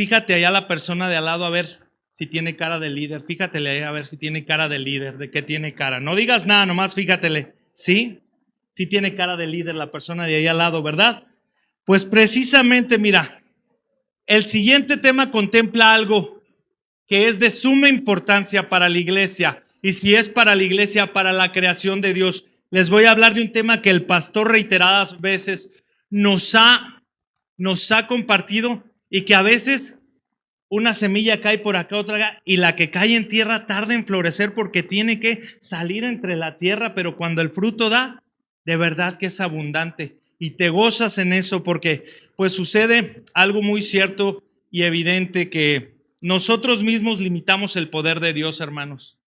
Fíjate allá a la persona de al lado a ver si tiene cara de líder. Fíjatele ahí a ver si tiene cara de líder, de qué tiene cara. No digas nada, nomás fíjatele. ¿Sí? Sí tiene cara de líder la persona de ahí al lado, ¿verdad? Pues precisamente, mira, el siguiente tema contempla algo que es de suma importancia para la iglesia. Y si es para la iglesia, para la creación de Dios. Les voy a hablar de un tema que el pastor reiteradas veces nos ha compartido y que a veces una semilla cae por acá, otra acá, y la que cae en tierra tarda en florecer porque tiene que salir entre la tierra, pero cuando el fruto da, de verdad que es abundante. Y te gozas en eso porque pues sucede algo muy cierto y evidente, que nosotros mismos limitamos el poder de Dios, hermanos.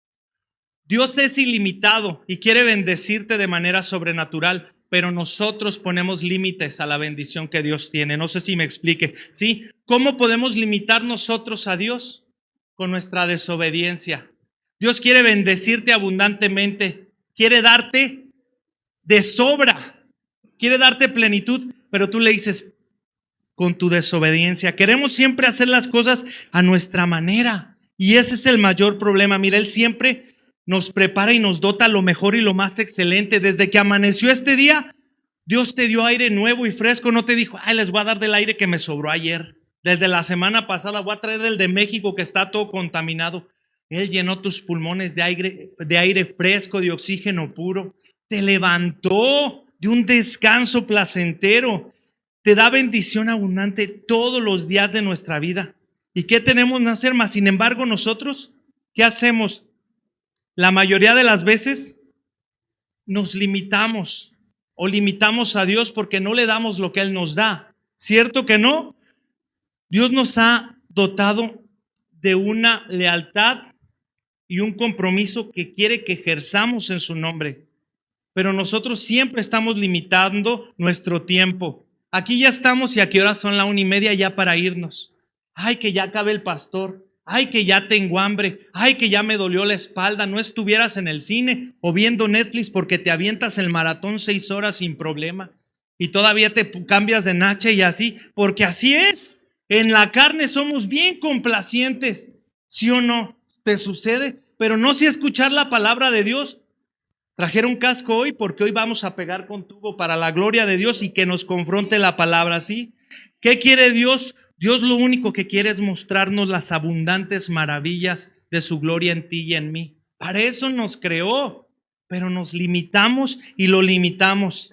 Dios es ilimitado y quiere bendecirte de manera sobrenatural, pero nosotros ponemos límites a la bendición que Dios tiene. No sé si me explique. ¿Sí? ¿Cómo podemos limitar nosotros a Dios? Con nuestra desobediencia. Dios quiere bendecirte abundantemente, quiere darte de sobra, quiere darte plenitud, pero tú le dices con tu desobediencia. Queremos siempre hacer las cosas a nuestra manera y ese es el mayor problema. Mira, Él siempre nos prepara y nos dota lo mejor y lo más excelente. Desde que amaneció este día, Dios te dio aire nuevo y fresco. No te dijo, ay, les voy a dar del aire que me sobró ayer. Desde la semana pasada voy a traer del de México que está todo contaminado. Él llenó tus pulmones de aire fresco, de oxígeno puro. Te levantó de un descanso placentero. Te da bendición abundante todos los días de nuestra vida. ¿Y qué tenemos que hacer más? Sin embargo, nosotros, ¿qué hacemos? La mayoría de las veces nos limitamos o limitamos a Dios porque no le damos lo que Él nos da. ¿Cierto que no? Dios nos ha dotado de una lealtad y un compromiso que quiere que ejerzamos en su nombre. Pero nosotros siempre estamos limitando nuestro tiempo. Aquí ya estamos y a qué horas son la 1:30 ya para irnos. Ay, que ya acabe el pastor. Ay, que ya tengo hambre. Ay, que ya me dolió la espalda. No estuvieras en el cine o viendo Netflix porque te avientas el maratón 6 horas sin problema. Y todavía te cambias de nacha y así. Porque así es. En la carne somos bien complacientes. ¿Sí o no? ¿Te sucede? Pero no si escuchar la palabra de Dios. Trajeron casco hoy porque hoy vamos a pegar con tubo para la gloria de Dios y que nos confronte la palabra, ¿sí? ¿Qué quiere Dios? Dios lo único que quiere es mostrarnos las abundantes maravillas de su gloria en ti y en mí. Para eso nos creó, pero nos limitamos y lo limitamos.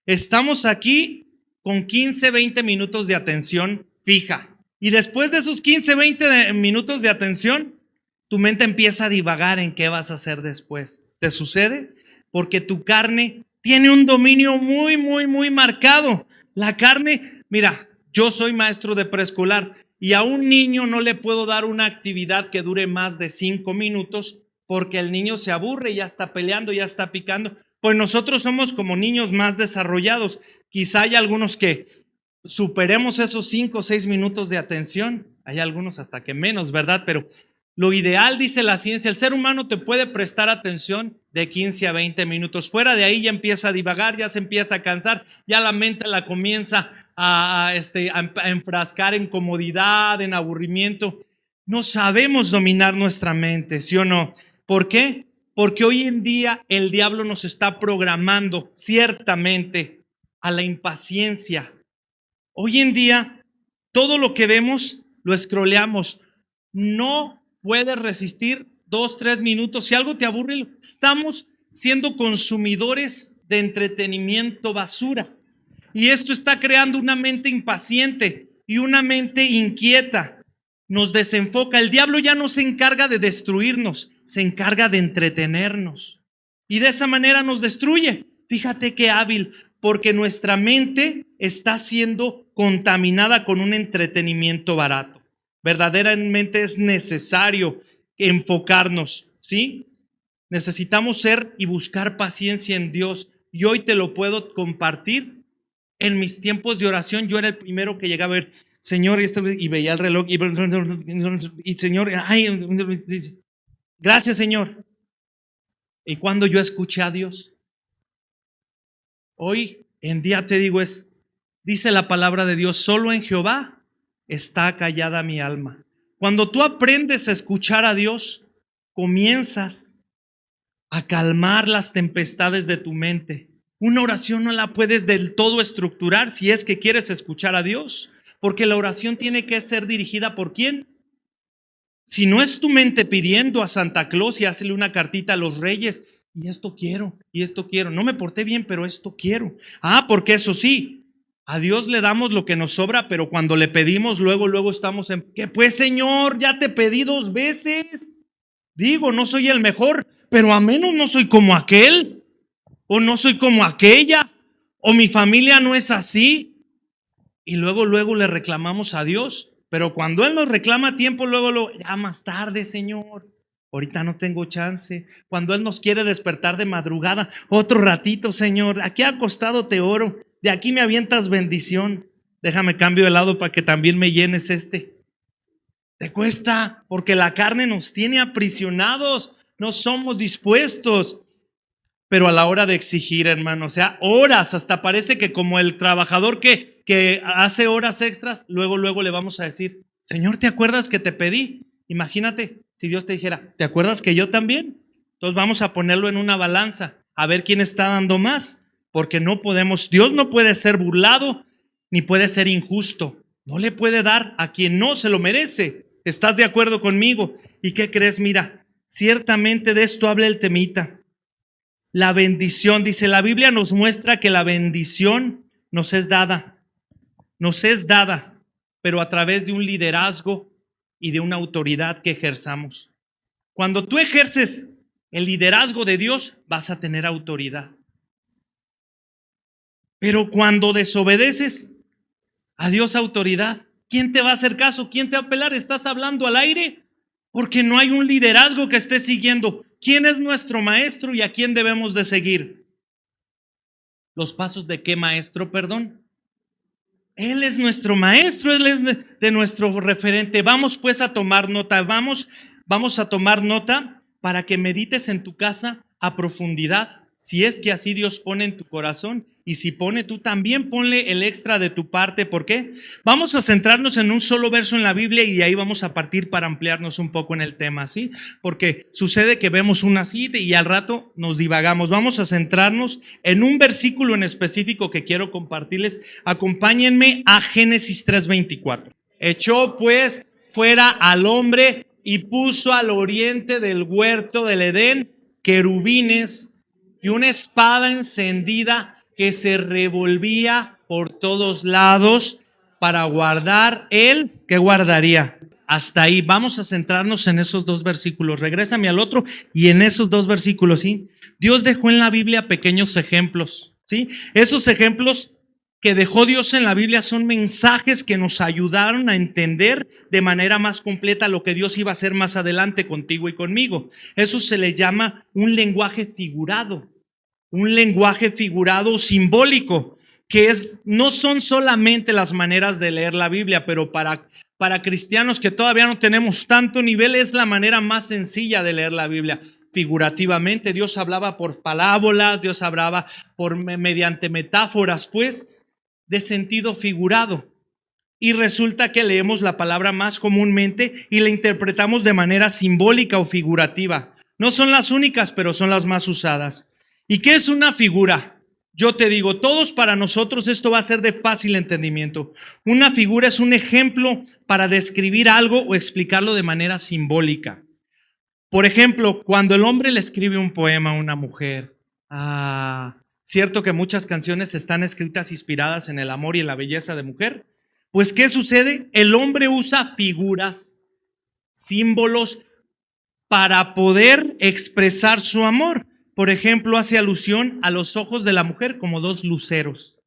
Estamos aquí con 15, 20 minutos de atención fija. Y después de esos 15, 20 minutos de atención, tu mente empieza a divagar en qué vas a hacer después. ¿Te sucede? Porque tu carne tiene un dominio muy, muy, muy marcado. La carne, mira, yo soy maestro de preescolar y a un niño no le puedo dar una actividad que dure más de 5 minutos porque el niño se aburre, ya está peleando, ya está picando. Pues nosotros somos como niños más desarrollados. Quizá hay algunos que superemos esos 5 o 6 minutos de atención. Hay algunos hasta que menos, ¿verdad? Pero lo ideal, dice la ciencia, el ser humano te puede prestar atención de 15 a 20 minutos. Fuera de ahí ya empieza a divagar, ya se empieza a cansar, ya la mente la comienza a enfrascar en comodidad, en aburrimiento. No sabemos dominar nuestra mente, ¿sí o no? ¿Por qué? Porque hoy en día el diablo nos está programando ciertamente a la impaciencia. Hoy en día todo lo que vemos lo scrolleamos. No puedes resistir 2, 3 minutos. Si algo te aburre, estamos siendo consumidores de entretenimiento basura. Y esto está creando una mente impaciente y una mente inquieta. Nos desenfoca. El diablo ya no se encarga de destruirnos, se encarga de entretenernos. Y de esa manera nos destruye. Fíjate qué hábil, porque nuestra mente está siendo contaminada con un entretenimiento barato. Verdaderamente es necesario enfocarnos, ¿sí? Necesitamos ser y buscar paciencia en Dios. Y hoy te lo puedo compartir. En mis tiempos de oración, yo era el primero que llegaba a ver, Señor, y veía el reloj, y Señor, ay, gracias, Señor. ¿Y cuando yo escuché a Dios? Hoy en día te digo dice la palabra de Dios, solo en Jehová está callada mi alma. Cuando tú aprendes a escuchar a Dios, comienzas a calmar las tempestades de tu mente. Una oración no la puedes del todo estructurar si es que quieres escuchar a Dios, porque la oración tiene que ser dirigida ¿por quién? Si no es tu mente pidiendo a Santa Claus y hazle una cartita a los reyes, y esto quiero, no me porté bien, pero esto quiero. Porque eso sí, a Dios le damos lo que nos sobra, pero cuando le pedimos, luego estamos en, ¿qué pues, Señor? Ya te pedí 2 veces. Digo, no soy el mejor, pero a menos no soy como aquel, o no soy como aquella, o mi familia no es así. Y luego le reclamamos a Dios. Pero cuando Él nos reclama a tiempo, luego, ya más tarde, Señor, ahorita no tengo chance. Cuando Él nos quiere despertar de madrugada, otro ratito, Señor, aquí acostado te oro, de aquí me avientas bendición. Déjame cambio de lado para que también me llenes este. Te cuesta, porque la carne nos tiene aprisionados, no somos dispuestos. Pero a la hora de exigir, hermano, o sea, horas, hasta parece que como el trabajador que hace horas extras, luego le vamos a decir, Señor, ¿te acuerdas que te pedí? Imagínate si Dios te dijera, ¿te acuerdas que yo también? Entonces vamos a ponerlo en una balanza, a ver quién está dando más, porque no podemos, Dios no puede ser burlado, ni puede ser injusto, no le puede dar a quien no se lo merece. ¿Estás de acuerdo conmigo? ¿Y qué crees? Mira, ciertamente de esto habla el temita. La bendición, dice la Biblia, nos muestra que la bendición nos es dada, pero a través de un liderazgo y de una autoridad que ejerzamos. Cuando tú ejerces el liderazgo de Dios, vas a tener autoridad. Pero cuando desobedeces a Dios autoridad, ¿quién te va a hacer caso? ¿Quién te va a apelar? ¿Estás hablando al aire? Porque no hay un liderazgo que esté siguiendo. ¿Quién es nuestro maestro y a quién debemos de seguir? ¿Los pasos de qué maestro, perdón? Él es nuestro maestro, Él es de nuestro referente. Vamos pues a tomar nota, vamos a tomar nota para que medites en tu casa a profundidad, si es que así Dios pone en tu corazón. Y si pone, tú también ponle el extra de tu parte. ¿Por qué? Vamos a centrarnos en un solo verso en la Biblia y de ahí vamos a partir para ampliarnos un poco en el tema, ¿sí? Porque sucede que vemos una cita y al rato nos divagamos. Vamos a centrarnos en un versículo en específico que quiero compartirles. Acompáñenme a Génesis 3:24. Echó pues fuera al hombre y puso al oriente del huerto del Edén querubines y una espada encendida que se revolvía por todos lados para guardar él, ¿qué guardaría? Hasta ahí, vamos a centrarnos en esos 2 versículos. Regrésame al otro y en esos 2 versículos, ¿sí? Dios dejó en la Biblia pequeños ejemplos, ¿sí? Esos ejemplos que dejó Dios en la Biblia son mensajes que nos ayudaron a entender de manera más completa lo que Dios iba a hacer más adelante contigo y conmigo. Eso se le llama un lenguaje figurado. Un lenguaje figurado simbólico, que no son solamente las maneras de leer la Biblia, pero para cristianos que todavía no tenemos tanto nivel, es la manera más sencilla de leer la Biblia. Figurativamente, Dios hablaba por parábolas, Dios hablaba mediante metáforas, pues, de sentido figurado. Y resulta que leemos la palabra más comúnmente y la interpretamos de manera simbólica o figurativa. No son las únicas, pero son las más usadas. ¿Y qué es una figura? Yo te digo, todos para nosotros esto va a ser de fácil entendimiento. Una figura es un ejemplo para describir algo o explicarlo de manera simbólica. Por ejemplo, cuando el hombre le escribe un poema a una mujer, cierto que muchas canciones están escritas inspiradas en el amor y en la belleza de mujer. Pues, ¿qué sucede? El hombre usa figuras, símbolos para poder expresar su amor. Por ejemplo, hace alusión a los ojos de la mujer como 2 luceros.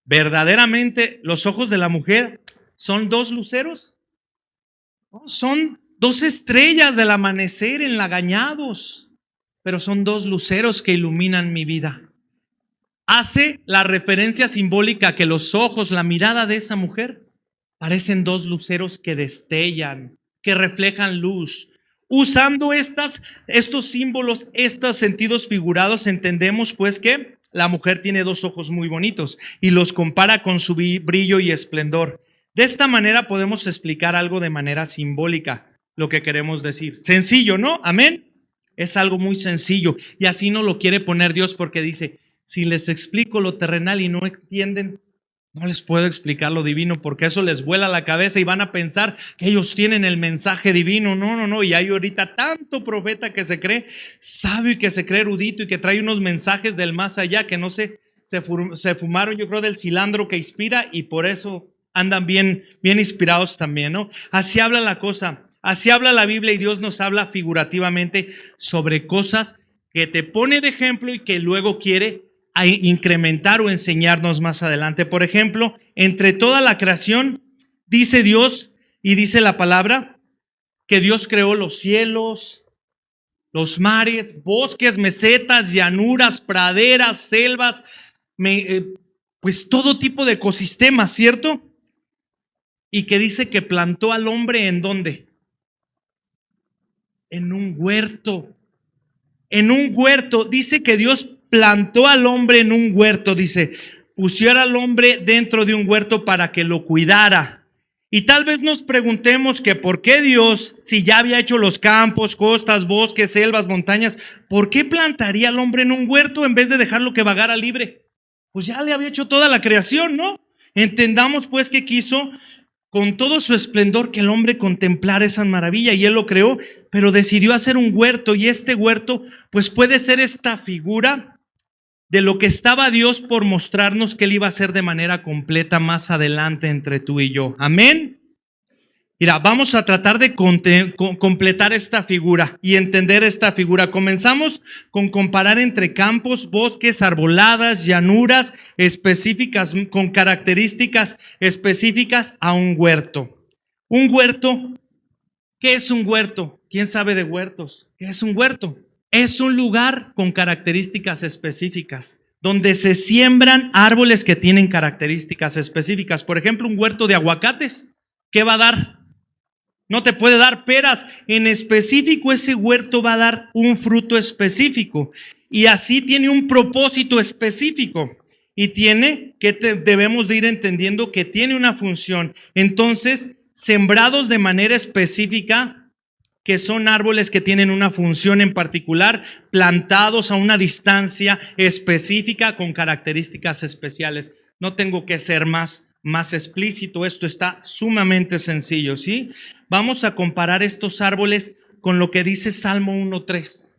¿Verdaderamente los ojos de la mujer son 2 luceros? No, son 2 estrellas del amanecer enlagañados, pero son 2 luceros que iluminan mi vida. Hace la referencia simbólica que los ojos, la mirada de esa mujer, parecen 2 luceros que destellan, que reflejan luz. Usando estos símbolos, estos sentidos figurados, entendemos pues que la mujer tiene 2 ojos muy bonitos y los compara con su brillo y esplendor. De esta manera podemos explicar algo de manera simbólica, lo que queremos decir. Sencillo, ¿no? Amén. Es algo muy sencillo y así nos lo quiere poner Dios porque dice, si les explico lo terrenal y no entienden, no les puedo explicar lo divino porque eso les vuela la cabeza y van a pensar que ellos tienen el mensaje divino. No. Y hay ahorita tanto profeta que se cree sabio y que se cree erudito y que trae unos mensajes del más allá que no sé, se fumaron yo creo del cilantro que inspira y por eso andan bien inspirados también, ¿no? Así habla la cosa. Así habla la Biblia y Dios nos habla figurativamente sobre cosas que te pone de ejemplo y que luego quiere incrementar o enseñarnos más adelante. Por ejemplo, entre toda la creación, dice Dios y dice la palabra que Dios creó los cielos, los mares, bosques, mesetas, llanuras, praderas, selvas, pues todo tipo de ecosistemas, ¿cierto? Y que dice que plantó al hombre ¿en dónde? En un huerto. En un huerto. Dice que Dios plantó al hombre en un huerto. Dice, pusiera al hombre dentro de un huerto para que lo cuidara. Y tal vez nos preguntemos que por qué Dios, si ya había hecho los campos, costas, bosques, selvas, montañas, ¿por qué plantaría al hombre en un huerto en vez de dejarlo que vagara libre? Pues ya le había hecho toda la creación, ¿no? Entendamos pues que quiso con todo su esplendor que el hombre contemplara esa maravilla y él lo creó, pero decidió hacer un huerto y este huerto pues puede ser esta figura de lo que estaba Dios por mostrarnos que él iba a hacer de manera completa más adelante entre tú y yo. Amén. Mira, vamos a tratar de completar esta figura y entender esta figura. Comenzamos con comparar entre campos, bosques, arboladas, llanuras específicas, con características específicas a un huerto. Un huerto, ¿qué es un huerto? ¿Quién sabe de huertos? ¿Qué es un huerto? Es un lugar con características específicas, donde se siembran árboles que tienen características específicas. Por ejemplo, un huerto de aguacates, ¿qué va a dar? No te puede dar peras. En específico, ese huerto va a dar un fruto específico. Y así tiene un propósito específico. Y debemos de ir entendiendo que tiene una función. Entonces, sembrados de manera específica, que son árboles que tienen una función en particular, plantados a una distancia específica con características especiales. No tengo que ser más explícito, esto está sumamente sencillo, ¿sí? Vamos a comparar estos árboles con lo que dice Salmo 1:3.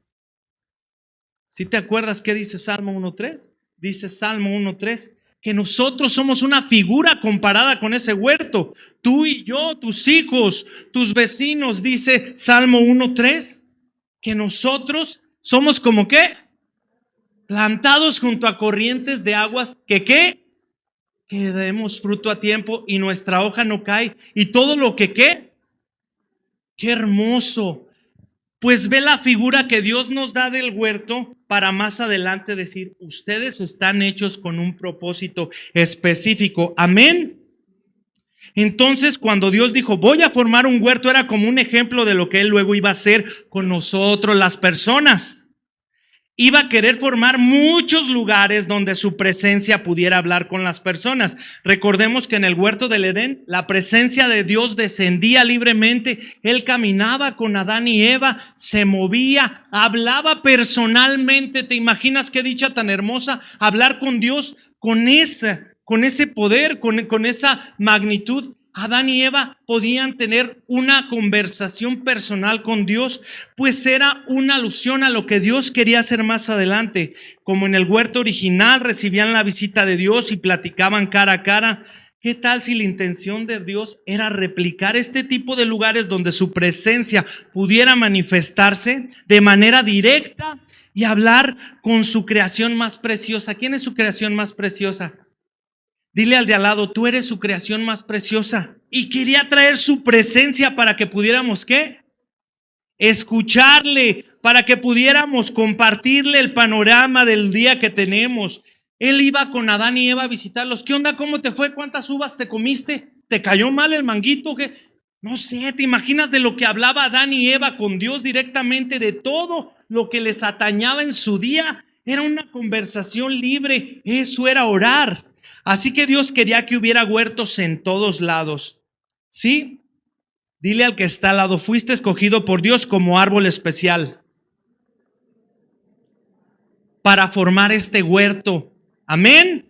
¿Sí te acuerdas qué dice Salmo 1:3? Dice Salmo 1:3 que nosotros somos una figura comparada con ese huerto. Tú y yo, tus hijos, tus vecinos, dice Salmo 1:3, que nosotros somos como ¿qué? Plantados junto a corrientes de aguas, ¿que qué? Que demos fruto a tiempo y nuestra hoja no cae. Y todo lo que ¿qué? ¡Qué hermoso! Pues ve la figura que Dios nos da del huerto para más adelante decir, ustedes están hechos con un propósito específico. Amén. Entonces, cuando Dios dijo, voy a formar un huerto, era como un ejemplo de lo que Él luego iba a hacer con nosotros, las personas. Iba a querer formar muchos lugares donde su presencia pudiera hablar con las personas. Recordemos que en el huerto del Edén, la presencia de Dios descendía libremente. Él caminaba con Adán y Eva, se movía, hablaba personalmente. ¿Te imaginas qué dicha tan hermosa? Hablar con Dios con ese poder, con esa magnitud. Adán y Eva podían tener una conversación personal con Dios, pues era una alusión a lo que Dios quería hacer más adelante. Como en el huerto original recibían la visita de Dios y platicaban cara a cara. ¿Qué tal si la intención de Dios era replicar este tipo de lugares donde su presencia pudiera manifestarse de manera directa y hablar con su creación más preciosa? ¿Quién es su creación más preciosa? Dile al de al lado, tú eres su creación más preciosa. Y quería traer su presencia para que pudiéramos, ¿qué? Escucharle, para que pudiéramos compartirle el panorama del día que tenemos. Él iba con Adán y Eva a visitarlos. ¿Qué onda? ¿Cómo te fue? ¿Cuántas uvas te comiste? ¿Te cayó mal el manguito? ¿Qué? No sé, ¿te imaginas de lo que hablaba Adán y Eva con Dios directamente, de todo lo que les atañaba en su día? Era una conversación libre, eso era orar. Así que Dios quería que hubiera huertos en todos lados. ¿Sí? Dile al que está al lado, fuiste escogido por Dios como árbol especial para formar este huerto. Amén.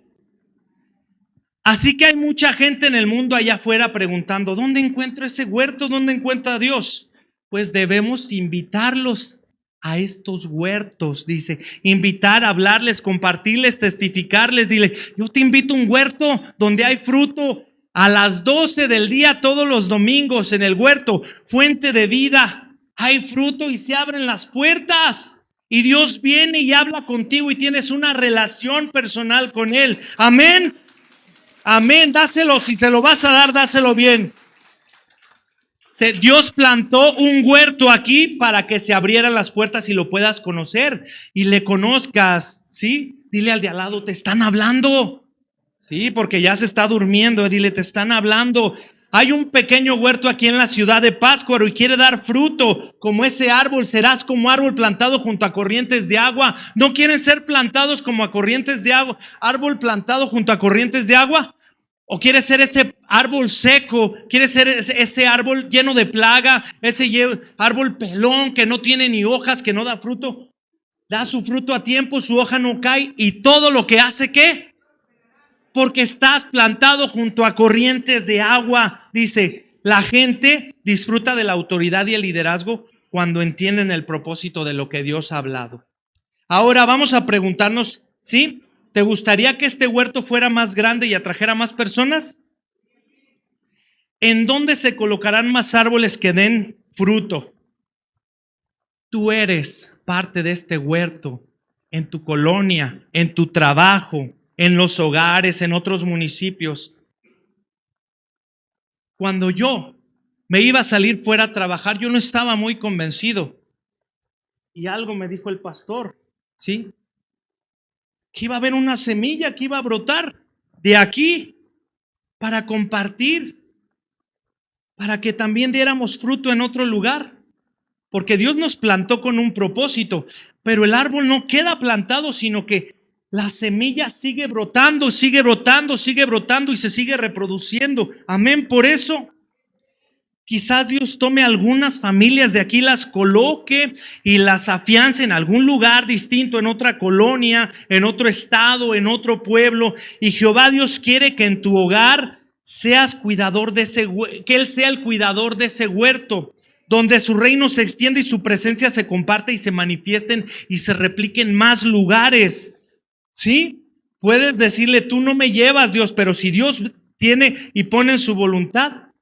Así que hay mucha gente en el mundo allá afuera preguntando, ¿dónde encuentro ese huerto? ¿Dónde encuentro a Dios? Pues debemos invitarlos a estos huertos, dice, invitar, hablarles, compartirles, testificarles, dile, yo te invito a un huerto donde hay fruto a las 12 del día todos los domingos en el huerto, fuente de vida, hay fruto y se abren las puertas y Dios viene y habla contigo y tienes una relación personal con Él. Amén. Amén, dáselo, si se lo vas a dar, dáselo bien. Dios plantó un huerto aquí para que se abrieran las puertas y lo puedas conocer y le conozcas, ¿sí? Dile al de al lado, te están hablando, sí, porque ya se está durmiendo, dile, te están hablando. Hay un pequeño huerto aquí en la ciudad de Pátzcuaro y quiere dar fruto como ese árbol. Serás como árbol plantado junto a corrientes de agua. ¿No quieren ser plantados como a corrientes de agua? ¿Árbol plantado junto a corrientes de agua? ¿O quieres ser ese árbol seco? ¿Quieres ser ese árbol lleno de plaga? Ese árbol pelón que no tiene ni hojas, que no da fruto. Da su fruto a tiempo, su hoja no cae y todo lo que hace, ¿qué? Porque estás plantado junto a corrientes de agua. Dice, la gente disfruta de la autoridad y el liderazgo cuando entienden el propósito de lo que Dios ha hablado. Ahora vamos a preguntarnos, ¿sí? ¿Te gustaría que este huerto fuera más grande y atrajera más personas? ¿En dónde se colocarán más árboles que den fruto? Tú eres parte de este huerto, en tu colonia, en tu trabajo, en los hogares, en otros municipios. Cuando yo me iba a salir fuera a trabajar, yo no estaba muy convencido. Y algo me dijo el pastor, ¿sí? Que iba a haber una semilla que iba a brotar de aquí para compartir, para que también diéramos fruto en otro lugar. Porque Dios nos plantó con un propósito, pero el árbol no queda plantado, sino que la semilla sigue brotando, sigue brotando, sigue brotando y se sigue reproduciendo. Amén. Por eso, quizás Dios tome algunas familias de aquí, las coloque y las afiance en algún lugar distinto, en otra colonia, en otro estado, en otro pueblo. Y Jehová Dios quiere que en tu hogar seas cuidador de que Él sea el cuidador de ese huerto, donde su reino se extiende y su presencia se comparte y se manifiesten y se repliquen en más lugares. ¿Sí? Puedes decirle, tú no me llevas, Dios, pero si Dios tiene y pone en su voluntad.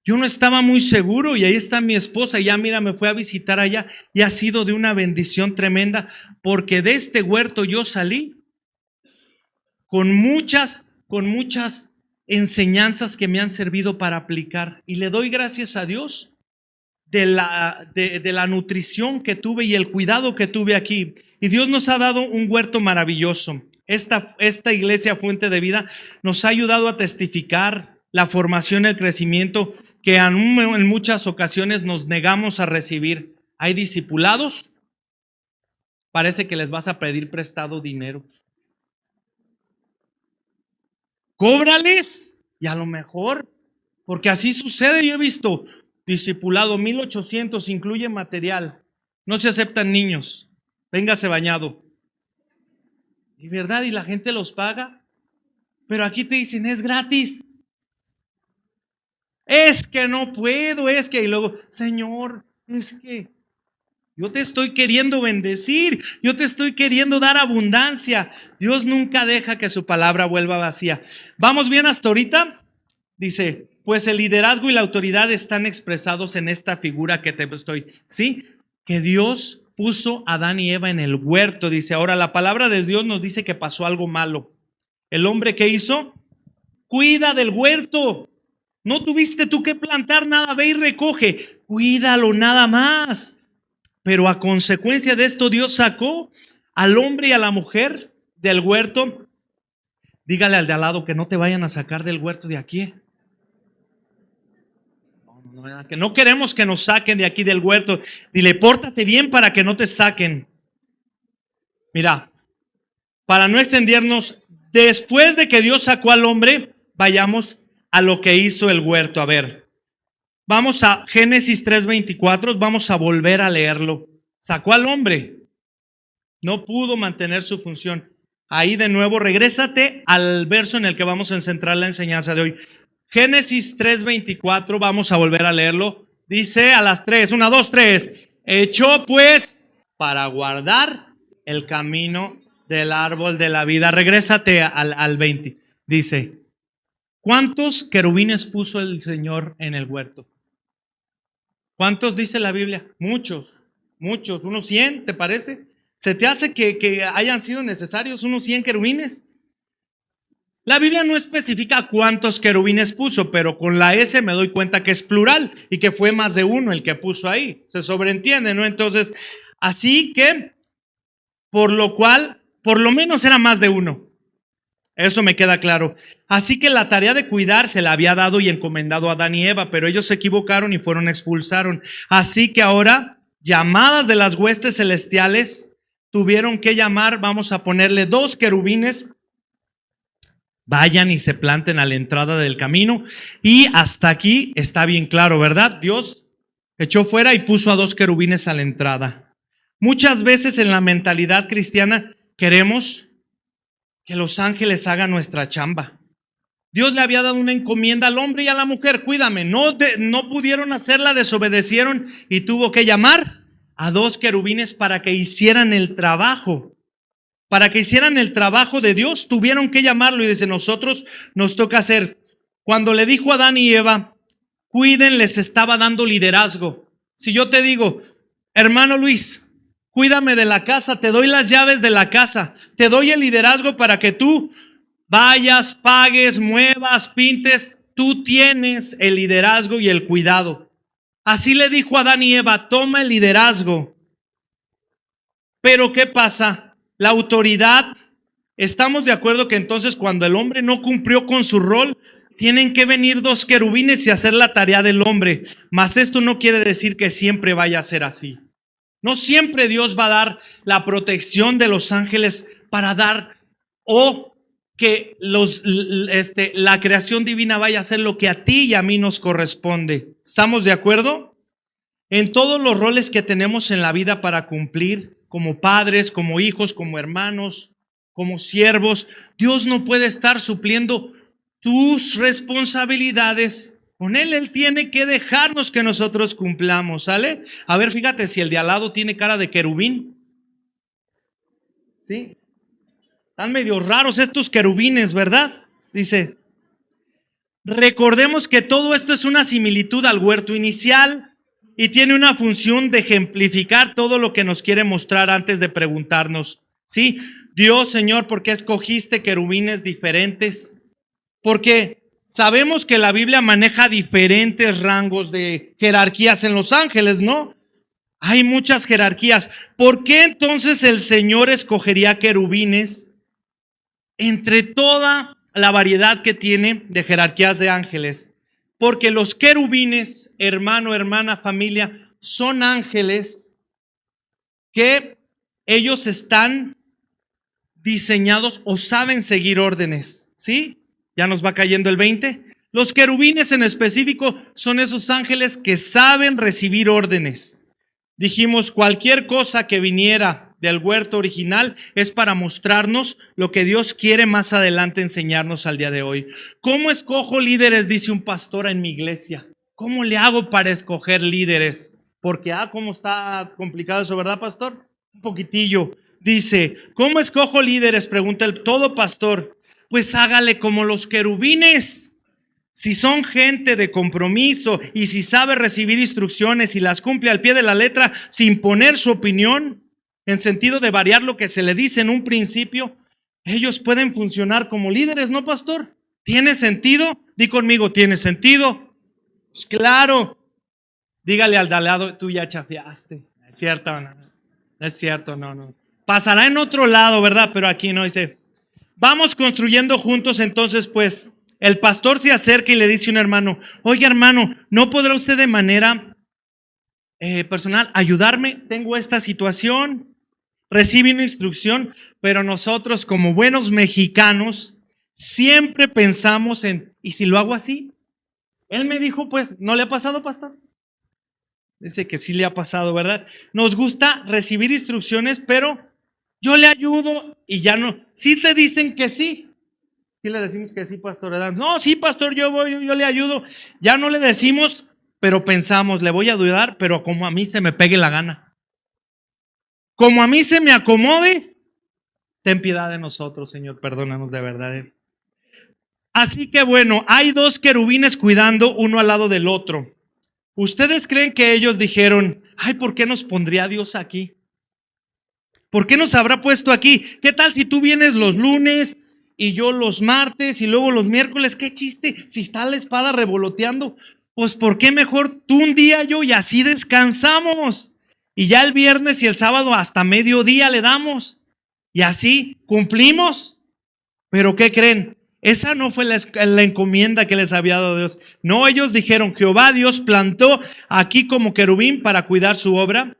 Yo no estaba muy seguro y ahí está mi esposa, ya mira, me fue a visitar allá y ha sido de una bendición tremenda porque de este huerto yo salí con muchas enseñanzas que me han servido para aplicar y le doy gracias a Dios de la nutrición que tuve y el cuidado que tuve aquí. Y Dios nos ha dado un huerto maravilloso. Esta iglesia Fuente de Vida nos ha ayudado a testificar la formación, el crecimiento que en muchas ocasiones nos negamos a recibir. Hay discipulados, parece que les vas a pedir prestado dinero. Cóbrales y a lo mejor, porque así sucede, yo he visto discipulado 1,800, incluye material, no se aceptan niños, véngase bañado. ¿De verdad? ¿Y la gente los paga? Pero aquí te dicen, es gratis. Es que no puedo, es que, y luego, Señor, es que yo te estoy queriendo bendecir, yo te estoy queriendo dar abundancia. Dios nunca deja que su palabra vuelva vacía. ¿Vamos bien hasta ahorita? Dice, pues el liderazgo y la autoridad están expresados en esta figura que te estoy, ¿sí? Que Dios puso a Adán y Eva en el huerto, dice. Ahora la palabra de Dios nos dice que pasó algo malo. El hombre, ¿qué hizo? Cuida del huerto. No tuviste tú que plantar nada, ve y recoge. Cuídalo nada más. Pero a consecuencia de esto, Dios sacó al hombre y a la mujer del huerto. Dígale al de al lado que no te vayan a sacar del huerto de aquí. Que no queremos que nos saquen de aquí del huerto. Dile, pórtate bien para que no te saquen. Mira, para no extendernos, después de que Dios sacó al hombre, vayamos a lo que hizo el huerto. A ver, vamos a Génesis 3:24, vamos a volver a leerlo. Sacó al hombre, no pudo mantener su función. Ahí de nuevo, regrésate al verso en el que vamos a centrar la enseñanza de hoy. Génesis 3:24, vamos a volver a leerlo. Dice a las 3, 1, 2, 3. Echó pues para guardar el camino del árbol de la vida. Regrésate al 20. Dice, ¿cuántos querubines puso el Señor en el huerto? ¿Cuántos dice la Biblia? Muchos, unos 100, ¿te parece? ¿Se te hace que hayan sido necesarios unos 100 querubines? La Biblia no especifica cuántos querubines puso, pero con la S me doy cuenta que es plural y que fue más de uno el que puso ahí. Se sobreentiende, ¿no? Entonces, así que, por lo cual, por lo menos era más de uno. Eso me queda claro. Así que la tarea de cuidar se la había dado y encomendado a Adán y Eva, pero ellos se equivocaron y expulsaron. Así que ahora, llamadas de las huestes celestiales, tuvieron que llamar, vamos a ponerle 2 querubines, vayan y se planten a la entrada del camino. Y hasta aquí está bien claro, ¿verdad? Dios echó fuera y puso a 2 querubines a la entrada. Muchas veces en la mentalidad cristiana queremos que los ángeles hagan nuestra chamba. Dios le había dado una encomienda al hombre y a la mujer, cuídame. No pudieron hacerla, desobedecieron y tuvo que llamar a 2 querubines para que hicieran el trabajo. Para que hicieran el trabajo de Dios, tuvieron que llamarlo y dice, nosotros nos toca hacer. Cuando le dijo a Adán y Eva, cuiden, les estaba dando liderazgo. Si yo te digo, hermano Luis, cuídame de la casa, te doy las llaves de la casa, te doy el liderazgo para que tú vayas, pagues, muevas, pintes, tú tienes el liderazgo y el cuidado. Así le dijo a Adán y Eva, toma el liderazgo. Pero ¿qué pasa? La autoridad, estamos de acuerdo que entonces cuando el hombre no cumplió con su rol, tienen que venir 2 querubines y hacer la tarea del hombre. Mas esto no quiere decir que siempre vaya a ser así. No siempre Dios va a dar la protección de los ángeles para dar o que la creación divina vaya a hacer lo que a ti y a mí nos corresponde. ¿Estamos de acuerdo? En todos los roles que tenemos en la vida para cumplir, como padres, como hijos, como hermanos, como siervos, Dios no puede estar supliendo tus responsabilidades con Él. Él tiene que dejarnos que nosotros cumplamos, ¿sale? A ver, fíjate si el de al lado tiene cara de querubín. ¿Sí? Están medio raros estos querubines, ¿verdad? Dice, recordemos que todo esto es una similitud al huerto inicial y tiene una función de ejemplificar todo lo que nos quiere mostrar antes de preguntarnos, ¿sí? Dios, Señor, ¿por qué escogiste querubines diferentes? Porque sabemos que la Biblia maneja diferentes rangos de jerarquías en los ángeles, ¿no? Hay muchas jerarquías. ¿Por qué entonces el Señor escogería querubines entre toda la variedad que tiene de jerarquías de ángeles? Porque los querubines, hermano, hermana, familia, son ángeles que ellos están diseñados o saben seguir órdenes, ¿sí? Ya nos va cayendo el 20. Los querubines en específico son esos ángeles que saben recibir órdenes. Dijimos, cualquier cosa que viniera del huerto original es para mostrarnos lo que Dios quiere más adelante enseñarnos al día de hoy. ¿Cómo escojo líderes? Dice un pastor en mi iglesia. ¿Cómo le hago para escoger líderes? Porque, ¿cómo está complicado eso, verdad, pastor? Un poquitillo. Dice, ¿cómo escojo líderes? Pregunta todo pastor. Pues hágale como los querubines. Si son gente de compromiso y si sabe recibir instrucciones y las cumple al pie de la letra sin poner su opinión, en sentido de variar lo que se le dice en un principio, ellos pueden funcionar como líderes, ¿no, pastor? ¿Tiene sentido? Di conmigo, ¿tiene sentido? Pues claro. Dígale al de al lado, tú ya chafiaste. ¿Es cierto? No, es cierto, no. Pasará en otro lado, ¿verdad? Pero aquí no. Dice, vamos construyendo juntos. Entonces, pues, el pastor se acerca y le dice a un hermano, oye, hermano, ¿no podrá usted de manera personal ayudarme? Tengo esta situación. recibe una instrucción, pero nosotros como buenos mexicanos siempre pensamos en, ¿y si lo hago así? Él me dijo, pues, ¿no le ha pasado, pastor? Dice que sí le ha pasado, ¿verdad? Nos gusta recibir instrucciones, pero yo le ayudo y ya no. Sí te dicen que sí. Sí le decimos que sí, pastor, ¿verdad? No, sí, pastor, yo voy, yo le ayudo. Ya no le decimos, pero pensamos, le voy a ayudar, pero como a mí se me pegue la gana. Como a mí se me acomode, ten piedad de nosotros, Señor, perdónanos de verdad. Así que bueno, hay dos querubines cuidando uno al lado del otro. ¿Ustedes creen que ellos dijeron, ay, ¿por qué nos pondría Dios aquí? ¿Por qué nos habrá puesto aquí? ¿Qué tal si tú vienes los lunes y yo los martes y luego los miércoles? ¿Qué chiste? Si está la espada revoloteando, pues ¿por qué mejor tú un día, yo y así descansamos? Y ya el viernes y el sábado hasta mediodía le damos. Y así cumplimos. ¿Pero qué creen? Esa no fue la encomienda que les había dado Dios. No, ellos dijeron, Jehová Dios plantó aquí como querubín para cuidar su obra,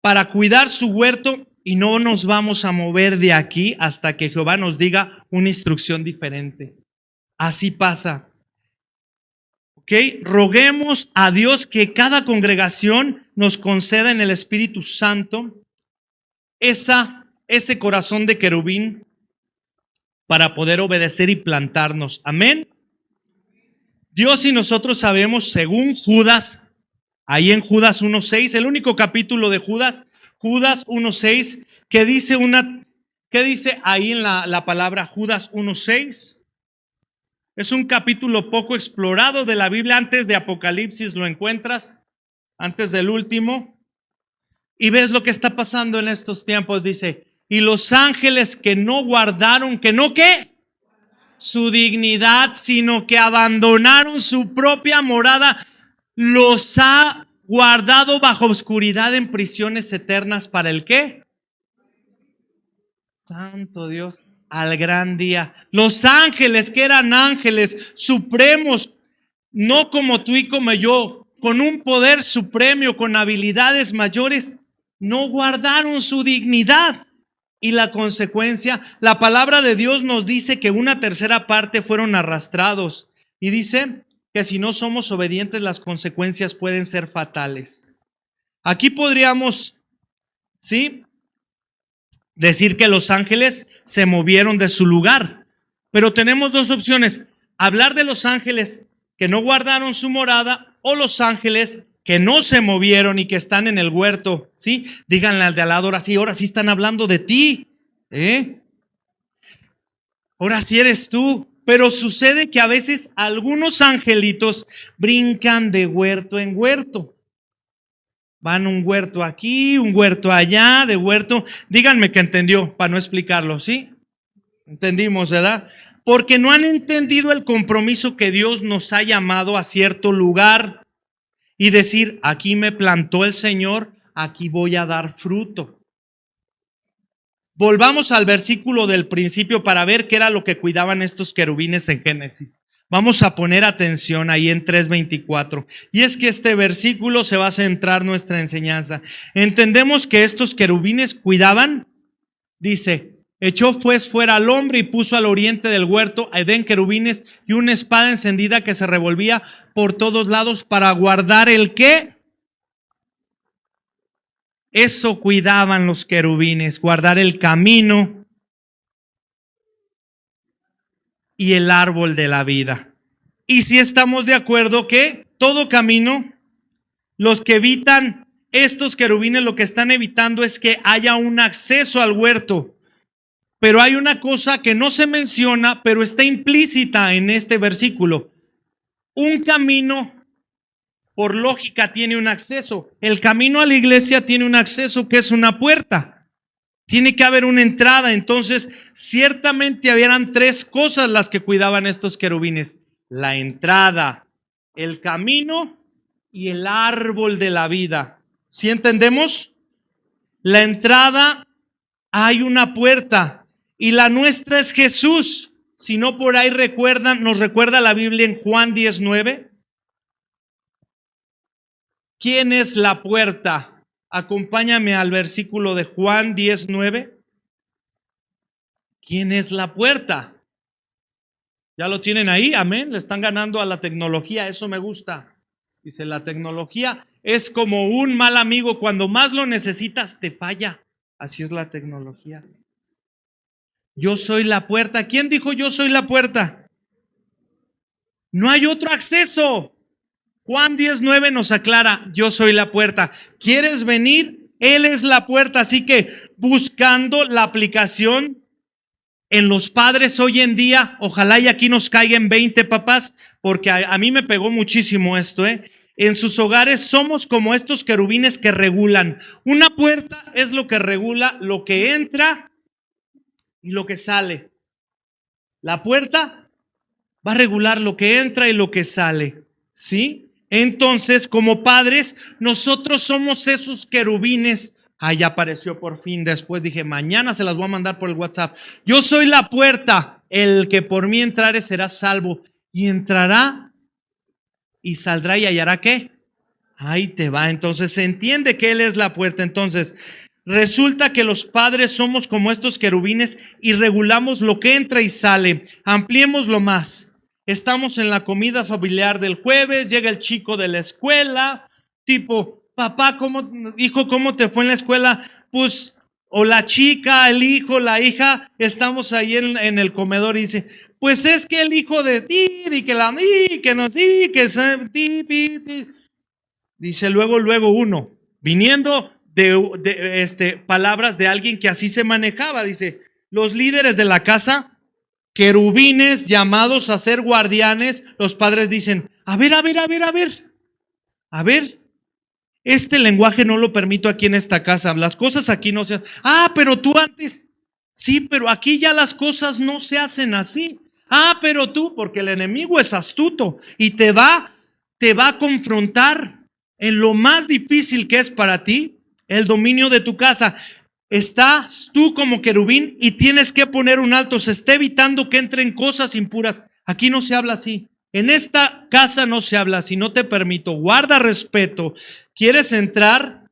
para cuidar su huerto, y no nos vamos a mover de aquí hasta que Jehová nos diga una instrucción diferente. Así pasa. ¿Ok? Roguemos a Dios que cada congregación nos conceda en el Espíritu Santo ese corazón de querubín para poder obedecer y plantarnos. Amén. Dios y nosotros sabemos, según Judas, ahí en Judas 1:6, el único capítulo de Judas 1:6, que dice ahí en la palabra Judas 1:6. Es un capítulo poco explorado de la Biblia. Antes de Apocalipsis lo encuentras, antes del último. Y ves lo que está pasando en estos tiempos. Dice, y los ángeles que no guardaron, que no ¿qué? Su dignidad, sino que abandonaron su propia morada, los ha guardado bajo oscuridad en prisiones eternas. ¿Para el qué? Santo Dios, al gran día. Los ángeles, que eran ángeles supremos, no como tú y como yo, con un poder supremo, con habilidades mayores, no guardaron su dignidad. Y la consecuencia, la palabra de Dios nos dice que una tercera parte fueron arrastrados. Y dice que si no somos obedientes, las consecuencias pueden ser fatales. Aquí podríamos, ¿sí?, decir que los ángeles se movieron de su lugar. Pero tenemos dos opciones: hablar de los ángeles que no guardaron su morada, o los ángeles que no se movieron y que están en el huerto, ¿sí? Díganle al de al lado, ahora sí están hablando de ti, ahora sí eres tú. Pero sucede que a veces algunos angelitos brincan de huerto en huerto. Van un huerto aquí, un huerto allá, de huerto. Díganme que entendió, para no explicarlo, ¿sí? Entendimos, ¿verdad? Porque no han entendido el compromiso que Dios nos ha llamado a cierto lugar y decir, aquí me plantó el Señor, aquí voy a dar fruto. Volvamos al versículo del principio para ver qué era lo que cuidaban estos querubines en Génesis. Vamos a poner atención ahí en 3:24. Y es que este versículo se va a centrar nuestra enseñanza. Entendemos que estos querubines cuidaban, dice, echó pues fuera al hombre y puso al oriente del huerto a Edén querubines y una espada encendida que se revolvía por todos lados para guardar el ¿qué? Eso cuidaban los querubines, guardar el camino y el árbol de la vida. Y si estamos de acuerdo que todo camino, los que evitan estos querubines, lo que están evitando es que haya un acceso al huerto. Pero hay una cosa que no se menciona, pero está implícita en este versículo. Un camino, por lógica, tiene un acceso. El camino a la iglesia tiene un acceso que es una puerta. Tiene que haber una entrada. Entonces, ciertamente habían tres cosas las que cuidaban estos querubines: la entrada, el camino y el árbol de la vida. ¿Sí entendemos? La entrada, hay una puerta y la nuestra es Jesús. Si no, por ahí nos recuerda la Biblia en Juan 10:9. ¿Quién es la puerta? Acompáñame al versículo de Juan 10:9. ¿Quién es la puerta? ¿Ya lo tienen ahí? Amén. Le están ganando a la tecnología. Eso me gusta. Dice, la tecnología es como un mal amigo. Cuando más lo necesitas, te falla. Así es la tecnología. Yo soy la puerta. ¿Quién dijo yo soy la puerta? No hay otro acceso. Juan 10:9 nos aclara, yo soy la puerta. ¿Quieres venir? Él es la puerta. Así que buscando la aplicación en los padres hoy en día, ojalá y aquí nos caigan 20 papás, porque a mí me pegó muchísimo esto, En sus hogares somos como estos querubines que regulan. Una puerta es lo que regula lo que entra y lo que sale. La puerta va a regular lo que entra y lo que sale, ¿sí? Entonces, como padres, nosotros somos esos querubines. Ya apareció por fin. Después dije, mañana se las voy a mandar por el WhatsApp. Yo soy la puerta. El que por mí entrare será salvo. Y entrará y saldrá y hallará ¿qué? Ahí te va. Entonces se entiende que Él es la puerta. Entonces, resulta que los padres somos como estos querubines y regulamos lo que entra y sale. Ampliémoslo más. Estamos en la comida familiar del jueves, llega el chico de la escuela, tipo, papá, hijo, ¿cómo te fue en la escuela? Pues, o la chica, el hijo, la hija, estamos ahí en el comedor y dice, pues es que el hijo de ti, que no, sí, que ti. Dice luego uno, viniendo de palabras de alguien que así se manejaba, dice, los líderes de la casa, querubines llamados a ser guardianes, los padres dicen, a ver, este lenguaje no lo permito aquí en esta casa, las cosas aquí no se hacen. Pero tú antes, sí, pero aquí ya las cosas no se hacen así. Pero tú, porque el enemigo es astuto y te va a confrontar en lo más difícil que es para ti, el dominio de tu casa. Estás tú como querubín y tienes que poner un alto. Se está evitando que entren cosas impuras. Aquí no se habla así. En esta casa no se habla así. No te permito. Guarda respeto. ¿Quieres entrar?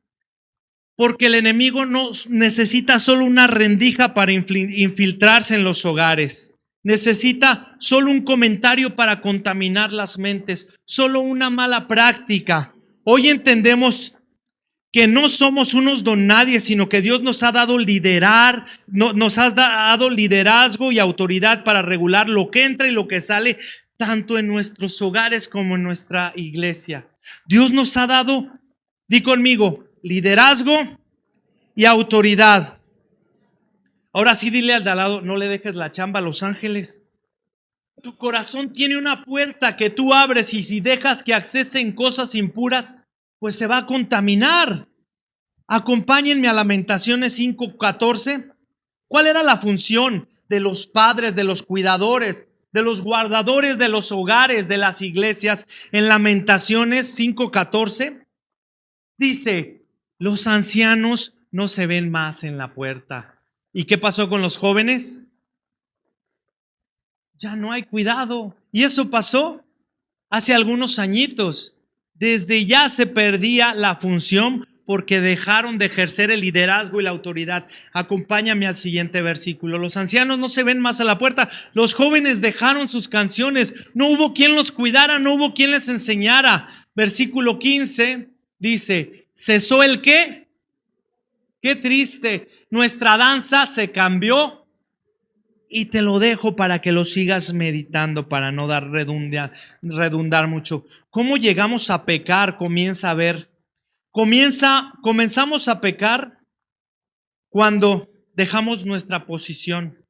Porque el enemigo no necesita solo una rendija para infiltrarse en los hogares. Necesita solo un comentario para contaminar las mentes. Solo una mala práctica. Hoy entendemos que no somos unos donadies, sino que Dios nos ha dado nos ha dado liderazgo y autoridad para regular lo que entra y lo que sale, tanto en nuestros hogares como en nuestra iglesia. Dios nos ha dado, di conmigo, liderazgo y autoridad. Ahora sí, dile al de al lado, no le dejes la chamba a los ángeles. Tu corazón tiene una puerta que tú abres y si dejas que accesen cosas impuras, pues se va a contaminar. Acompáñenme a Lamentaciones 5:14. ¿Cuál era la función de los padres, de los cuidadores, de los guardadores de los hogares, de las iglesias? En Lamentaciones 5:14 dice, los ancianos no se ven más en la puerta. ¿Y qué pasó con los jóvenes? Ya no hay cuidado. Y eso pasó hace algunos añitos. Desde ya se perdía la función porque dejaron de ejercer el liderazgo y la autoridad. Acompáñame al siguiente versículo. Los ancianos no se ven más a la puerta. Los jóvenes dejaron sus canciones. No hubo quien los cuidara, no hubo quien les enseñara. Versículo 15 dice, ¿cesó el qué? Qué triste. Nuestra danza se cambió. Y te lo dejo para que lo sigas meditando, para no dar redundar mucho. ¿Cómo llegamos a pecar? Comenzamos a pecar cuando dejamos nuestra posición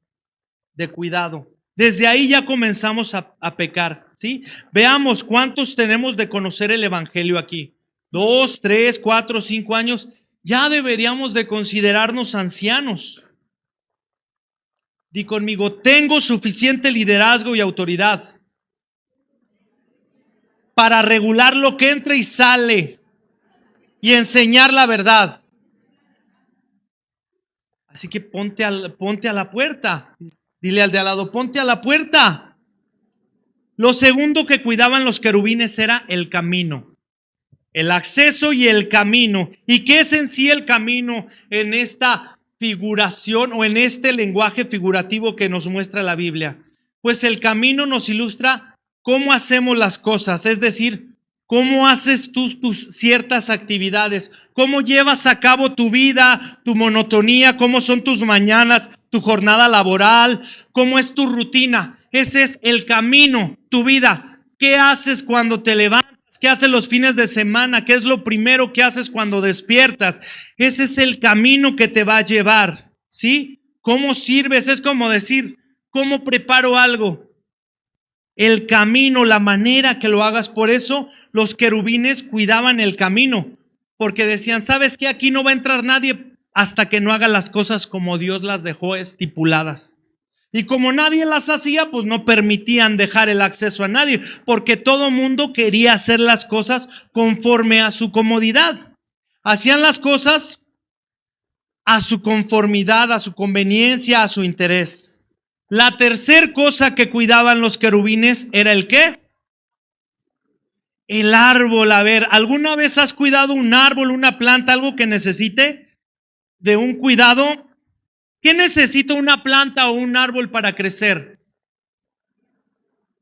de cuidado. Desde ahí ya comenzamos a pecar, ¿sí? Veamos cuántos tenemos de conocer el evangelio aquí. 2, 3, 4, 5 años. Ya deberíamos de considerarnos ancianos. Di conmigo, tengo suficiente liderazgo y autoridad para regular lo que entra y sale y enseñar la verdad. Así que ponte a la puerta. Dile al de al lado, ponte a la puerta. Lo segundo que cuidaban los querubines era el camino. El acceso y el camino. ¿Y qué es en sí el camino en esta figuración o en este lenguaje figurativo que nos muestra la Biblia? Pues el camino nos ilustra cómo hacemos las cosas, es decir, cómo haces tú tus ciertas actividades, cómo llevas a cabo tu vida, tu monotonía, cómo son tus mañanas, tu jornada laboral, cómo es tu rutina. Ese es el camino, tu vida. ¿Qué haces cuando te levantas? ¿Qué haces los fines de semana? ¿Qué es lo primero que haces cuando despiertas? Ese es el camino que te va a llevar, ¿sí? ¿Cómo sirves? Es como decir, ¿cómo preparo algo? El camino, la manera que lo hagas. Por eso los querubines cuidaban el camino, porque decían, ¿sabes qué? Aquí no va a entrar nadie hasta que no haga las cosas como Dios las dejó estipuladas. Y como nadie las hacía, pues no permitían dejar el acceso a nadie, porque todo mundo quería hacer las cosas conforme a su comodidad. Hacían las cosas a su conformidad, a su conveniencia, a su interés. La tercera cosa que cuidaban los querubines era ¿el qué? El árbol. A ver, ¿alguna vez has cuidado un árbol, una planta, algo que necesite de un cuidado? ¿Qué necesita una planta o un árbol para crecer?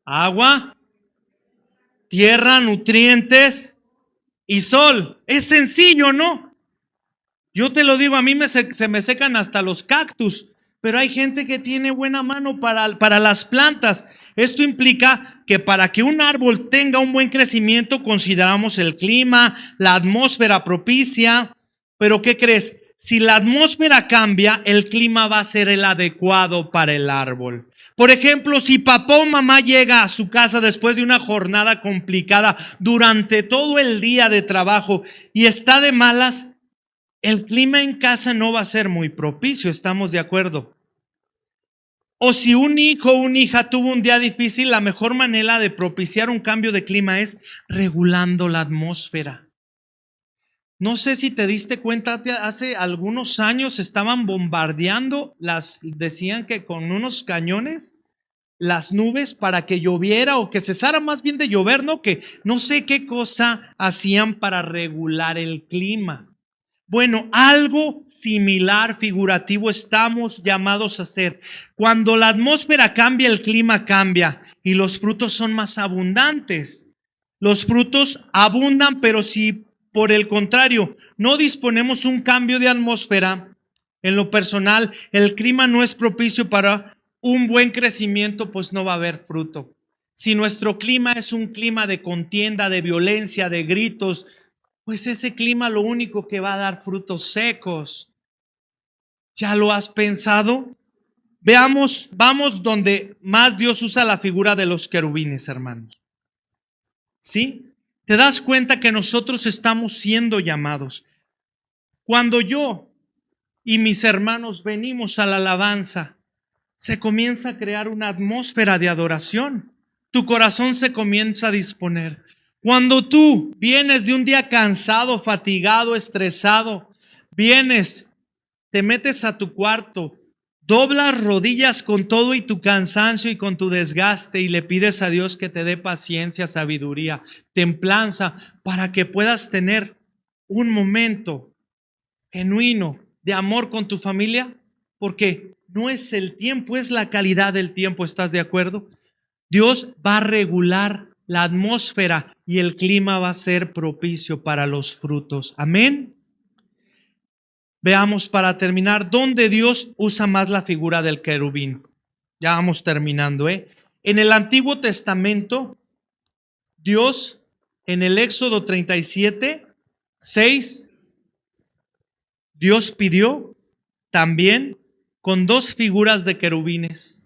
Agua, tierra, nutrientes y sol. Es sencillo, ¿no? Yo te lo digo, a mí se me secan hasta los cactus, pero hay gente que tiene buena mano para las plantas. Esto implica que para que un árbol tenga un buen crecimiento consideramos el clima, la atmósfera propicia. Pero ¿qué crees? Si la atmósfera cambia, el clima va a ser el adecuado para el árbol. Por ejemplo, si papá o mamá llega a su casa después de una jornada complicada durante todo el día de trabajo y está de malas, el clima en casa no va a ser muy propicio, ¿estamos de acuerdo? O si un hijo o una hija tuvo un día difícil, la mejor manera de propiciar un cambio de clima es regulando la atmósfera. No sé si te diste cuenta, hace algunos años estaban bombardeando decían que con unos cañones, las nubes para que lloviera o que cesara más bien de llover, ¿no? Que no sé qué cosa hacían para regular el clima. Bueno, algo similar, figurativo, estamos llamados a hacer. Cuando la atmósfera cambia, el clima cambia y los frutos son más abundantes. Los frutos abundan, pero si por el contrario no disponemos un cambio de atmósfera, en lo personal, el clima no es propicio para un buen crecimiento, pues no va a haber fruto. Si nuestro clima es un clima de contienda, de violencia, de gritos, pues ese clima lo único que va a dar frutos secos. ¿Ya lo has pensado? Vamos donde más Dios usa la figura de los querubines, hermanos. ¿Sí? ¿Te das cuenta que nosotros estamos siendo llamados? Cuando yo y mis hermanos venimos a la alabanza, se comienza a crear una atmósfera de adoración. Tu corazón se comienza a disponer. Cuando tú vienes de un día cansado, fatigado, estresado, vienes, te metes a tu cuarto, doblas rodillas con todo y tu cansancio y con tu desgaste y le pides a Dios que te dé paciencia, sabiduría, templanza para que puedas tener un momento genuino de amor con tu familia, porque no es el tiempo, es la calidad del tiempo, ¿estás de acuerdo? Dios va a regular la atmósfera y el clima va a ser propicio para los frutos. Amén. Veamos para terminar dónde Dios usa más la figura del querubín. Ya vamos terminando, En el Antiguo Testamento, Dios en el Éxodo 37, 6, Dios pidió también con dos figuras de querubines.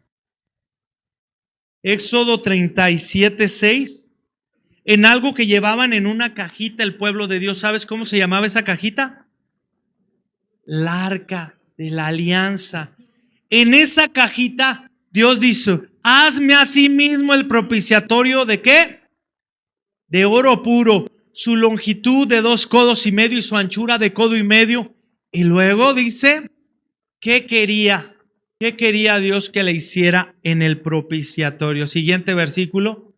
Éxodo 37, 6, en algo que llevaban en una cajita el pueblo de Dios. ¿Sabes cómo se llamaba esa cajita? La arca de la alianza. En esa cajita Dios dice, hazme a sí mismo el propiciatorio ¿de qué? De oro puro, su longitud de 2 codos y medio y su anchura de codo y medio. Y luego dice, ¿qué quería? ¿Qué quería Dios que le hiciera en el propiciatorio? Siguiente versículo.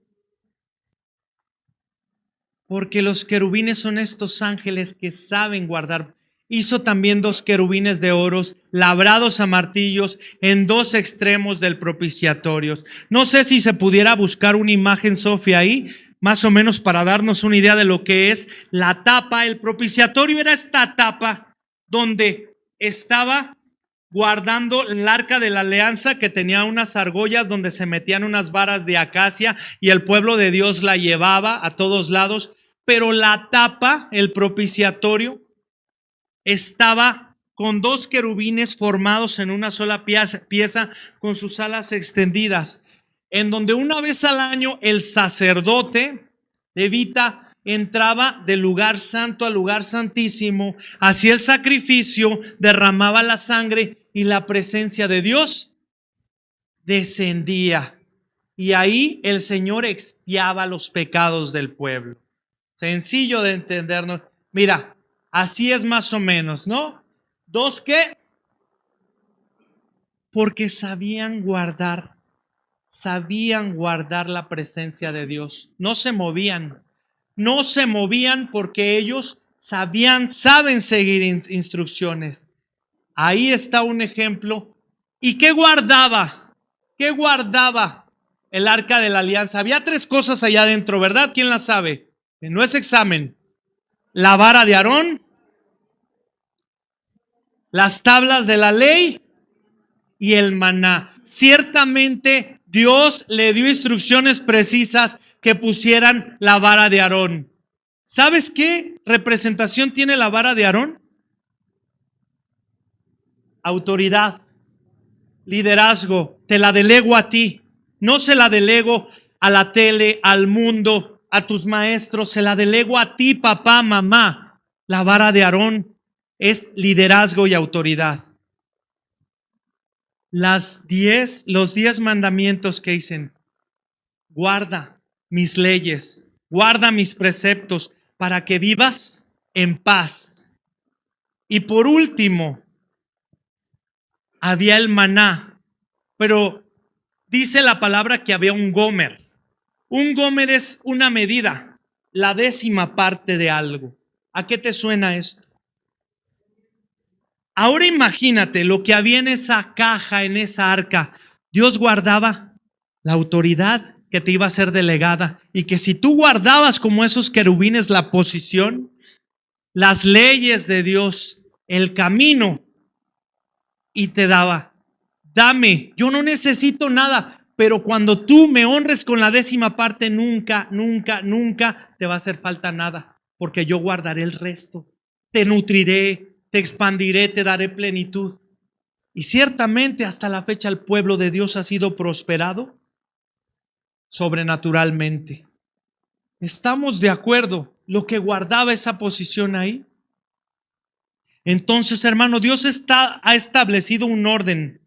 Porque los querubines son estos ángeles que saben guardar. Hizo también 2 querubines de oro, labrados a martillos, en 2 extremos del propiciatorio. No sé si se pudiera buscar una imagen, Sofía, ahí, más o menos para darnos una idea de lo que es la tapa. El propiciatorio era esta tapa donde estaba guardando el arca de la alianza, que tenía unas argollas donde se metían unas varas de acacia y el pueblo de Dios la llevaba a todos lados. Pero la tapa, el propiciatorio, estaba con 2 querubines formados en una sola pieza con sus alas extendidas, en donde una vez al año el sacerdote levita entraba del lugar santo al lugar santísimo, hacía el sacrificio, derramaba la sangre y la presencia de Dios descendía. Y ahí el Señor expiaba los pecados del pueblo. Sencillo de entendernos. Mira, así es más o menos, ¿no? 2 ¿qué? Porque sabían guardar la presencia de Dios. No se movían porque ellos saben seguir instrucciones. Ahí está un ejemplo. ¿Y qué guardaba? ¿Qué guardaba el arca de la alianza? Había 3 cosas allá adentro, ¿verdad? ¿Quién las sabe? No es examen. La vara de Aarón, las tablas de la ley y el maná. Ciertamente Dios le dio instrucciones precisas que pusieran la vara de Aarón. ¿Sabes qué representación tiene la vara de Aarón? Autoridad, liderazgo. Te la delego a ti. No se la delego a la tele, al mundo, a tus maestros. Se la delego a ti, papá, mamá. La vara de Aarón es liderazgo y autoridad. Los 10 mandamientos que dicen: guarda mis leyes, guarda mis preceptos para que vivas en paz. Y por último, había el maná, pero dice la palabra que había un gomer. Un gomer es una medida, la 10ª parte de algo. ¿A qué te suena esto? Ahora imagínate lo que había en esa caja, en esa arca. Dios guardaba la autoridad que te iba a ser delegada, y que si tú guardabas como esos querubines la posición, las leyes de Dios, el camino, y te daba: dame, yo no necesito nada, pero cuando tú me honres con la 10ª parte, nunca te va a hacer falta nada, porque yo guardaré el resto, te nutriré, te expandiré, te daré plenitud. Y ciertamente hasta la fecha el pueblo de Dios ha sido prosperado sobrenaturalmente. ¿Estamos de acuerdo lo que guardaba esa posición ahí? Entonces, hermano, Dios ha establecido un orden.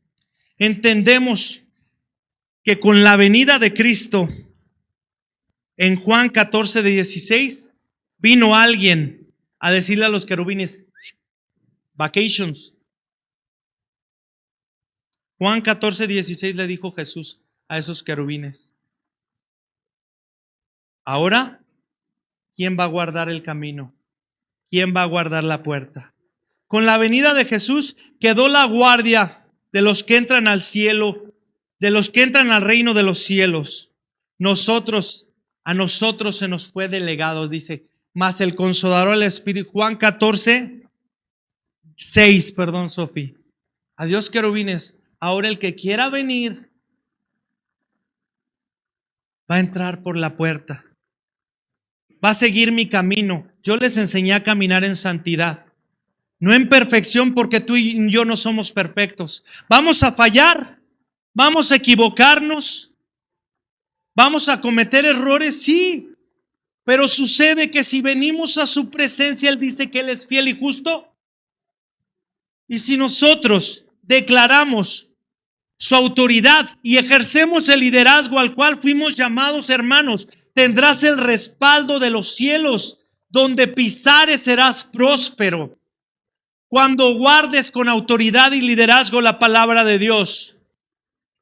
Entendemos que con la venida de Cristo, en Juan 14:16, vino alguien a decirle a los querubines: vacations. Juan 14:16 le dijo Jesús a esos querubines: ahora, ¿quién va a guardar el camino? ¿Quién va a guardar la puerta? Con la venida de Jesús quedó la guardia de los que entran al cielo, de los que entran al reino de los cielos. A nosotros se nos fue delegado, dice, mas el Consolador, el Espíritu. Juan 14:6, perdón, Sofía. Adiós, querubines. Ahora el que quiera venir va a entrar por la puerta. Va a seguir mi camino. Yo les enseñé a caminar en santidad, no en perfección, porque tú y yo no somos perfectos. Vamos a fallar, vamos a equivocarnos, vamos a cometer errores, sí. Pero sucede que si venimos a su presencia, Él dice que Él es fiel y justo. Y si nosotros declaramos su autoridad y ejercemos el liderazgo al cual fuimos llamados, hermanos, tendrás el respaldo de los cielos. Donde pisares serás próspero. Cuando guardes con autoridad y liderazgo la palabra de Dios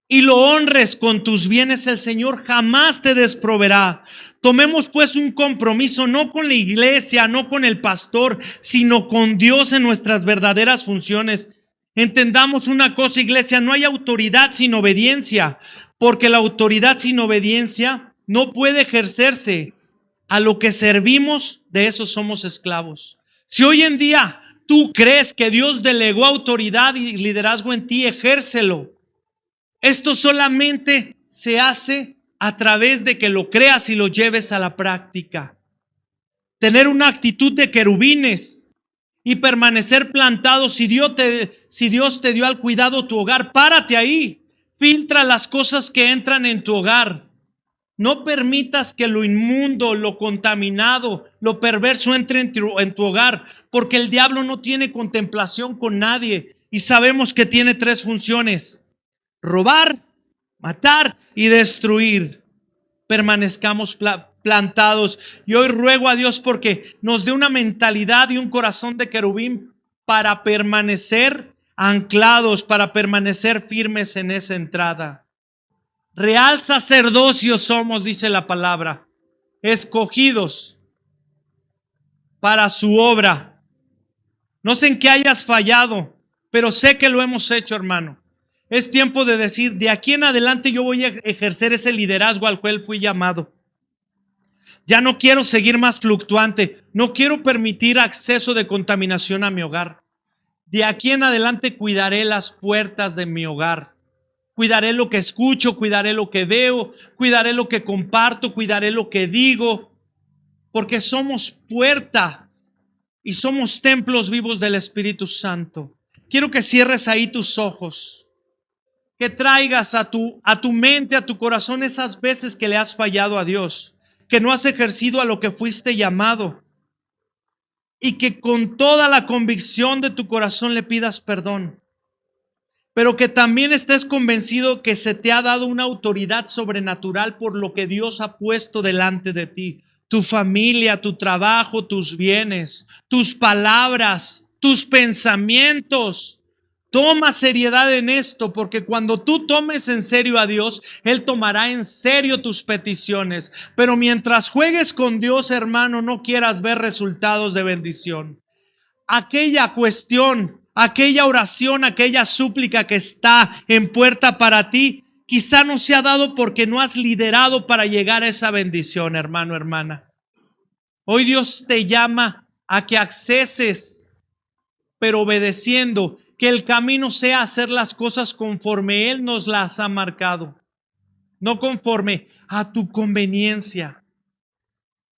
y lo honres con tus bienes, el Señor jamás te desproveerá. Tomemos pues un compromiso, no con la iglesia, no con el pastor, sino con Dios en nuestras verdaderas funciones. Entendamos una cosa, iglesia, no hay autoridad sin obediencia, porque la autoridad sin obediencia no puede ejercerse. A lo que servimos, de eso somos esclavos. Si hoy en día tú crees que Dios delegó autoridad y liderazgo en ti, ejércelo. Esto solamente se hace a través de que lo creas y lo lleves a la práctica. Tener una actitud de querubines y permanecer plantado. Si Dios te dio al cuidado tu hogar, párate ahí. Filtra las cosas que entran en tu hogar. No permitas que lo inmundo, lo contaminado, lo perverso entre en tu hogar, porque el diablo no tiene contemplación con nadie. Y sabemos que tiene 3 funciones: robar, matar y destruir. Permanezcamos plantados. Y hoy ruego a Dios porque nos dé una mentalidad y un corazón de querubín para permanecer anclados, para permanecer firmes en esa entrada. Real sacerdocio somos, dice la palabra, escogidos para su obra. No sé en qué hayas fallado, pero sé que lo hemos hecho, hermano. Es tiempo de decir, de aquí en adelante yo voy a ejercer ese liderazgo al cual fui llamado. Ya no quiero seguir más fluctuante. No quiero permitir acceso de contaminación a mi hogar. De aquí en adelante cuidaré las puertas de mi hogar. Cuidaré lo que escucho, cuidaré lo que veo, cuidaré lo que comparto, cuidaré lo que digo. Porque somos puerta y somos templos vivos del Espíritu Santo. Quiero que cierres ahí tus ojos. Que traigas a tu mente, a tu corazón esas veces que le has fallado a Dios, que no has ejercido a lo que fuiste llamado, y que con toda la convicción de tu corazón le pidas perdón, pero que también estés convencido que se te ha dado una autoridad sobrenatural por lo que Dios ha puesto delante de ti: tu familia, tu trabajo, tus bienes, tus palabras, tus pensamientos. Toma seriedad en esto, porque cuando tú tomes en serio a Dios, Él tomará en serio tus peticiones. Pero mientras juegues con Dios, hermano, no quieras ver resultados de bendición. Aquella cuestión, aquella oración, aquella súplica que está en puerta para ti, quizá no se ha dado porque no has liderado para llegar a esa bendición, hermano, hermana. Hoy Dios te llama a que acceses, pero obedeciendo. Que el camino sea hacer las cosas conforme Él nos las ha marcado, no conforme a tu conveniencia.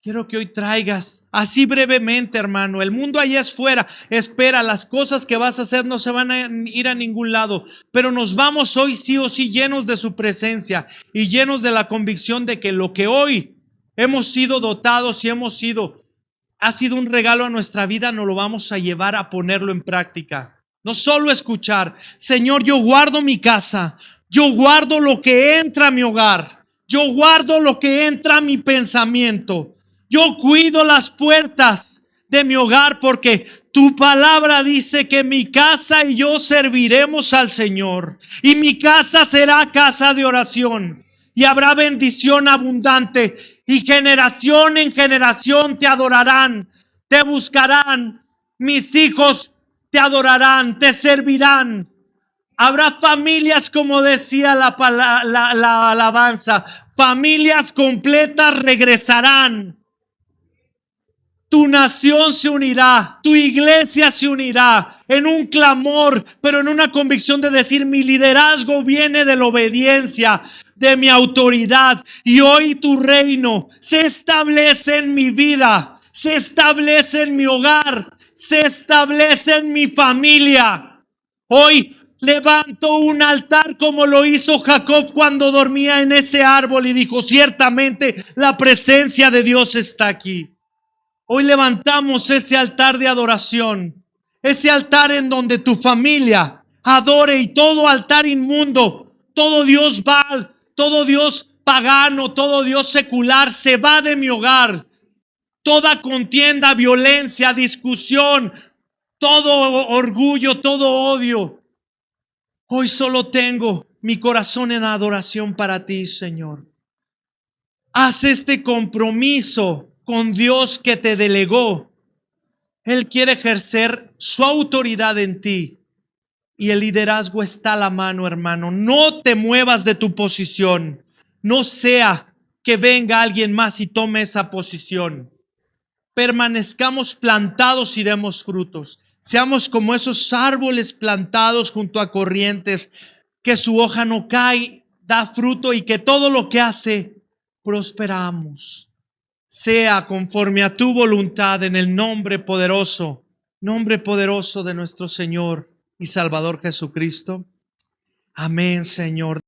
Quiero que hoy traigas, así brevemente, hermano, el mundo allá afuera espera, las cosas que vas a hacer no se van a ir a ningún lado, pero nos vamos hoy sí o sí llenos de su presencia y llenos de la convicción de que lo que hoy hemos sido dotados y ha sido un regalo a nuestra vida, nos lo vamos a llevar a ponerlo en práctica. No solo escuchar: Señor, yo guardo mi casa, yo guardo lo que entra a mi hogar, yo guardo lo que entra a mi pensamiento, yo cuido las puertas de mi hogar, porque tu palabra dice que mi casa y yo serviremos al Señor, y mi casa será casa de oración, y habrá bendición abundante, y generación en generación te adorarán, te buscarán, mis hijos te adorarán, te servirán. Habrá familias, como decía la alabanza, familias completas regresarán. Tu nación se unirá, tu iglesia se unirá en un clamor, pero en una convicción de decir: mi liderazgo viene de la obediencia, de mi autoridad, y hoy tu reino se establece en mi vida, se establece en mi hogar, se establece en mi familia. Hoy levanto un altar como lo hizo Jacob cuando dormía en ese árbol y dijo: ciertamente la presencia de Dios está aquí. Hoy levantamos ese altar de adoración, ese altar en donde tu familia adore, y todo altar inmundo, todo Dios Baal, todo Dios pagano, todo Dios secular se va de mi hogar. Toda contienda, violencia, discusión, todo orgullo, todo odio. Hoy solo tengo mi corazón en adoración para ti, Señor. Haz este compromiso con Dios que te delegó. Él quiere ejercer su autoridad en ti. Y el liderazgo está a la mano, hermano. No te muevas de tu posición. No sea que venga alguien más y tome esa posición. Permanezcamos plantados y demos frutos. Seamos como esos árboles plantados junto a corrientes, que su hoja no cae, da fruto y que todo lo que hace prosperamos. Sea conforme a tu voluntad en el nombre poderoso de nuestro Señor y Salvador Jesucristo. Amén, Señor.